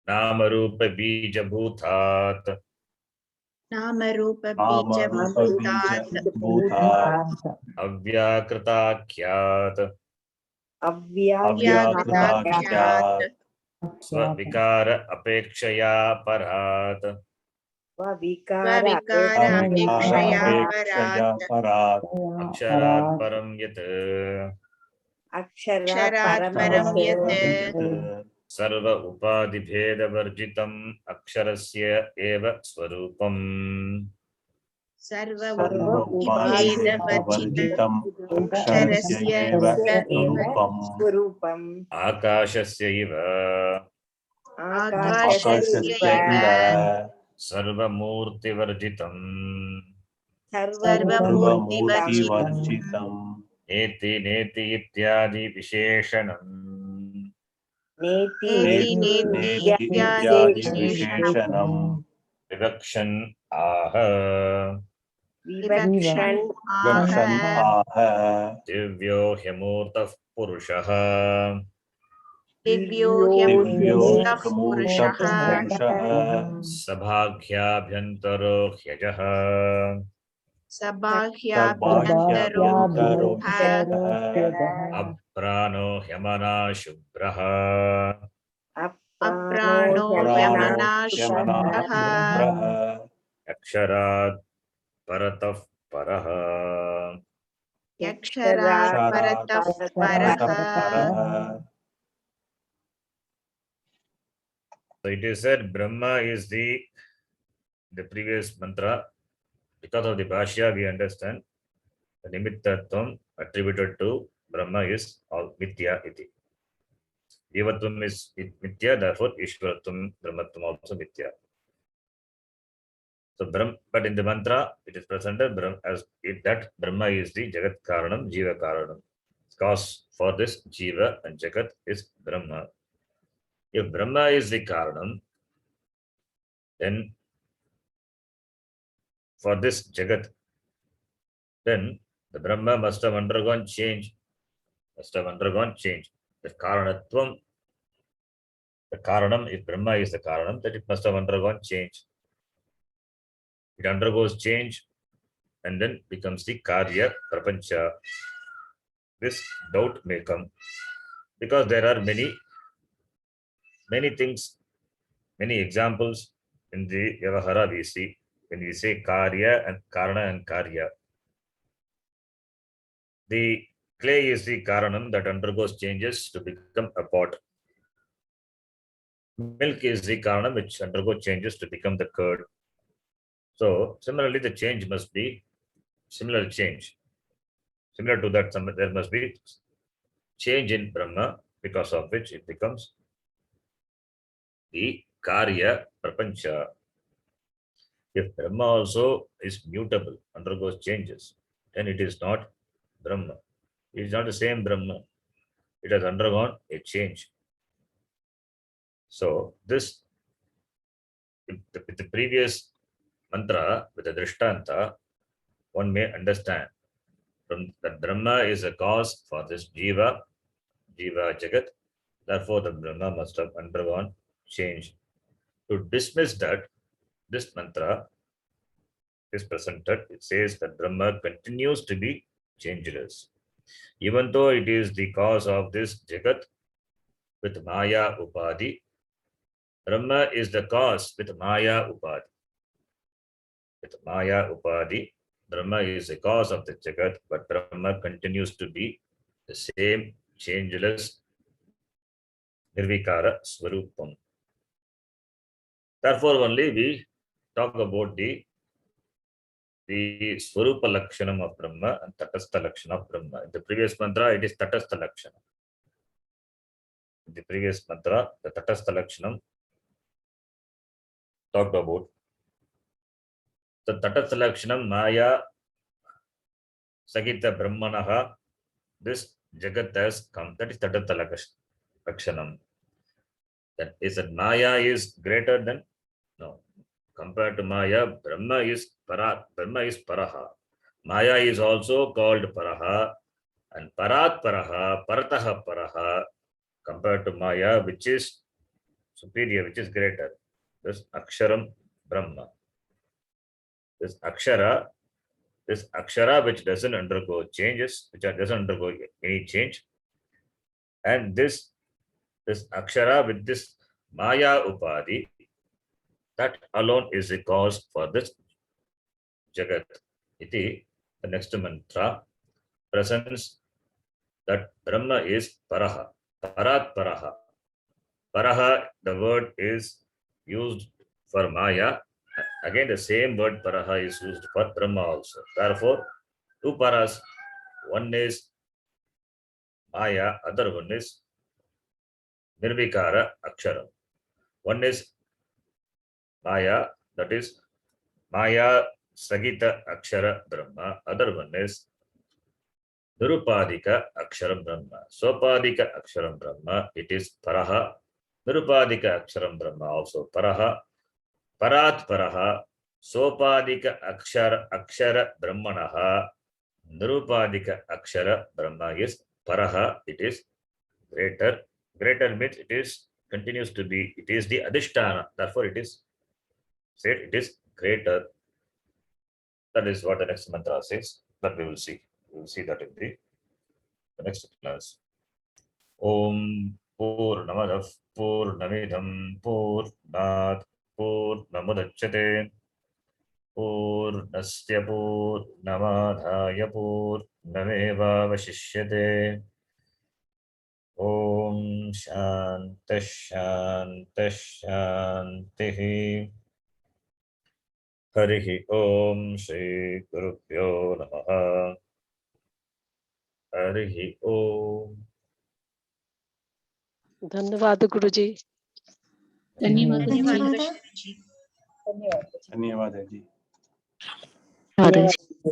Namarupa bija bhutat Namarupa bija bhutat avyakritakhyat avyakritakyat svavikara apekshaya parat svavikara apekshaya parat aksharat param yat aksharat param yat sarva upadhi bheda varjitam aksharasya eva swarupam. sarva Sarva-upadhi varjitam aksharasya eva swarupam. Akashasya iva akashasya iva sarvamurti varjitam sarvamurti Sarva-murti-varjitam neti neti ityadi visheshanam neti neti ityadi visheshanam visheshanam vivakshan aha vivakshan vakshan aha aha divyo hyamurtah purushah divyo divyo hyamurtah kamurta purushah purushah sabhagyabhyantaro hyajah sabhahyabhyantaro sabhagyabhyantaro bhutah aprano hyamana shubhrah aprano prano yamana yamana shubhrah shubhrah aksharat paratah parah yaksharat sharat paratah paratah parah. parah. So it is said Brahma is the previous mantra. Because of the Bhashya, we understand the nimittatvam attributed to Brahma is all Mithya iti. Jivatvam is Mithya, therefore Ishvaratvam, Brahmatvam also Mithya. So but in the mantra, it is presented as that Brahma is the Jagat Karanam, Jiva Karanam. Cause for this Jiva and Jagat is Brahma. If Brahma is the Karanam, then for this Jagat, then the Brahma must have undergone change. The Karanatvam, the Karanam, if Brahma is the Karanam, that it must have undergone change. It undergoes change and then becomes the Karya Prapancha. This doubt may come because there are many things, many examples in the Vyavahara we see when we say Karya and Karana and Karya. The clay is the Karanam that undergoes changes to become a pot. Milk is the Karanam which undergoes changes to become the curd. So similarly, the change must be similar change. Similar to that, there must be change in Brahma, because of which it becomes the Karya Prapancha. If Brahma also is mutable, undergoes changes, then it is not Brahma. It is not the same Brahma. It has undergone a change. So this, with the previous mantra, with the Drishtanta, one may understand from that Brahma is a cause for this Jiva Jagat. Therefore, the Brahma must have undergone change. To dismiss that, this mantra is presented. It says that Brahma continues to be changeless. Even though it is the cause of this Jagat with Maya Upadhi, Brahma is the cause with Maya Upadhi. with Maya Upadi, Brahma is the cause of the Jagat, but Brahma continues to be the same changeless Nirvikara Swarupam. Therefore, only we talk about the Swarupa Lakshanam of Brahma and Tatastha Lakshana of Brahma. In the previous mantra, it is Tatastha Lakshana. In the previous mantra, the Tatastha Lakshanam talked about. The Tatastha Lakshanam Maya Sagita Brahmanaha, this Jagat has come. That is Tatastha Lakshanam. That is that Maya is greater than, no. Compared to Maya, Brahma is Parat. Brahma is Paraha. Maya is also called Paraha, and Parat Paraha, Parataha Paraha, compared to Maya, which is superior, which is greater. This Aksharam Brahma. This Akshara which doesn't undergo changes, which doesn't undergo any change, and this Akshara with this Maya Upadi, that alone is the cause for this Jagat. Iti, the next mantra presents that Brahma is Paraha, Parat Paraha. Paraha, the word is used for Maya. Again, the same word Paraha is used for Brahma also. Therefore, two Paras, one is Maya, other one is Nirvikara Aksharam. One is Maya, that is Maya Sagita Akshara Brahma. Other one is Nirupadika Aksharam Brahma. Sopadika Aksharam Brahma, it is Paraha. Nirupadika Aksharam Brahma also Paraha. Parat Paraha. Sopadika Akshara Brahmanaha. Nirupadika Akshara Brahma is Paraha. It is greater. Greater means it is continues to be, it is the Adhisthana. Therefore, it is said it is greater. That is what the next mantra says. That we will see. We will see that in the next class. Om Purnamadav Purnamidam Purnat Purnamudachyate Purnasya Purnamadhaya Purnameva Vashishyate. Om Shanti Shanti Shanti. Harihi Om Shri Gurubhyo Namaha. Harihi Om. धन्यवाद गुरुजी। धन्यवाद धन्यवाद जी। धन्यवाद।